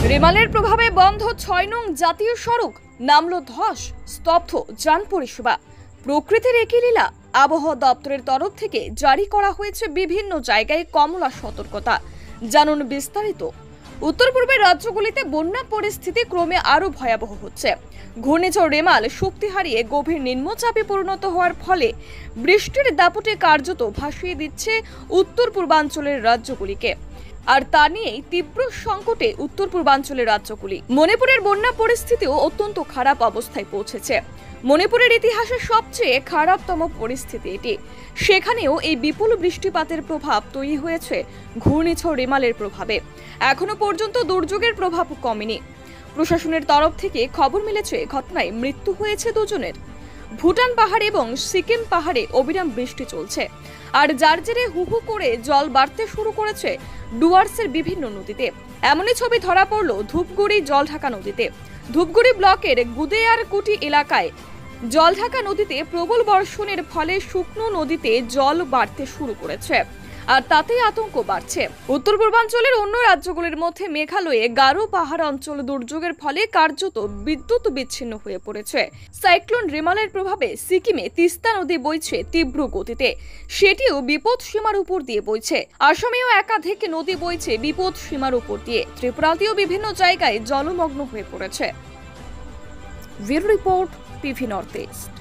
রেমালের প্রভাবে বন্ধ ৬ নং জাতীয় সড়ক, নামল ধস, স্তব্ধ যান পরিষেবা। প্রকৃতির একই লীলা। আবহাওয়া দপ্তরের তরফ থেকে জারি করা হয়েছে বিভিন্ন জায়গায় কমলা সতর্কতা। জানুন বিস্তারিত। উত্তর পূর্বের রাজ্যগুলিতে বন্যা পরিস্থিতি ক্রমে আরো ভয়াবহ হচ্ছে। ঘূর্ণিঝড় রেমাল শক্তি হারিয়ে গভীর নিম্নচাপে পরিণত হওয়ার ফলে বৃষ্টির দাপটে কার্যত ভাসিয়ে দিচ্ছে উত্তর পূর্বাঞ্চলের রাজ্যগুলিকে। আর তা নিয়েই তীব্র সংকটে উত্তর পূর্বাঞ্চলের রাজ্যগুলি। মণিপুরের বন্যা পরিস্থিতিও অত্যন্ত খারাপ অবস্থায় পৌঁছেছে। মণিপুরের ইতিহাসে সবচেয়ে খারাপতম পরিস্থিতি এটি। সেখানেও এই বিপুল বৃষ্টিপাতের প্রভাব তৈরি হয়েছে ঘূর্ণিঝড় রেমালের প্রভাবে। এখনো পর্যন্ত দুর্যোগের প্রভাব কমেনি। প্রশাসনের তরফ থেকে খবর মিলেছে ঘটনায় মৃত্যু হয়েছে 2 জনের। ভুটান পাহাড় এবং সিকিম পাহাড়ে অবিরাম বৃষ্টি চলছে, আর যার জেরে হুহু করে জল বাড়তে শুরু করেছে ডুয়ার্সের বিভিন্ন নদীতে। এমনই ছবি ধরা পড়ল ধূপগুড়ি জলঢাকা নদীতে। ধূপগুড়ি ব্লকের গুদেয়ারকুটি এলাকায় জলঢাকা নদীতে প্রবল বর্ষণের ফলে শুকনো নদীতে জল বাড়তে শুরু করেছে, আর তাতেই আতঙ্ক বাড়ছে। উত্তর পূর্বাঞ্চলের অন্য রাজ্যগুলির মধ্যে মেঘালয়ে গারো পাহাড় অঞ্চল দুর্যোগের ফলে কার্যত বিদ্যুৎ বিচ্ছিন্ন হয়ে পড়েছে। সাইক্লোন রেমালের প্রভাবে সিকিমে তিস্তা নদী বইছে তীব্র গতিতে, সেটিও বিপদ সীমার উপর দিয়ে বইছে। আসামেও একাধিক নদী বইছে বিপদ সীমার উপর দিয়ে। ত্রিপুরাতেও বিভিন্ন জায়গায় জলমগ্ন হয়ে পড়েছে। Bureau report, PV north east.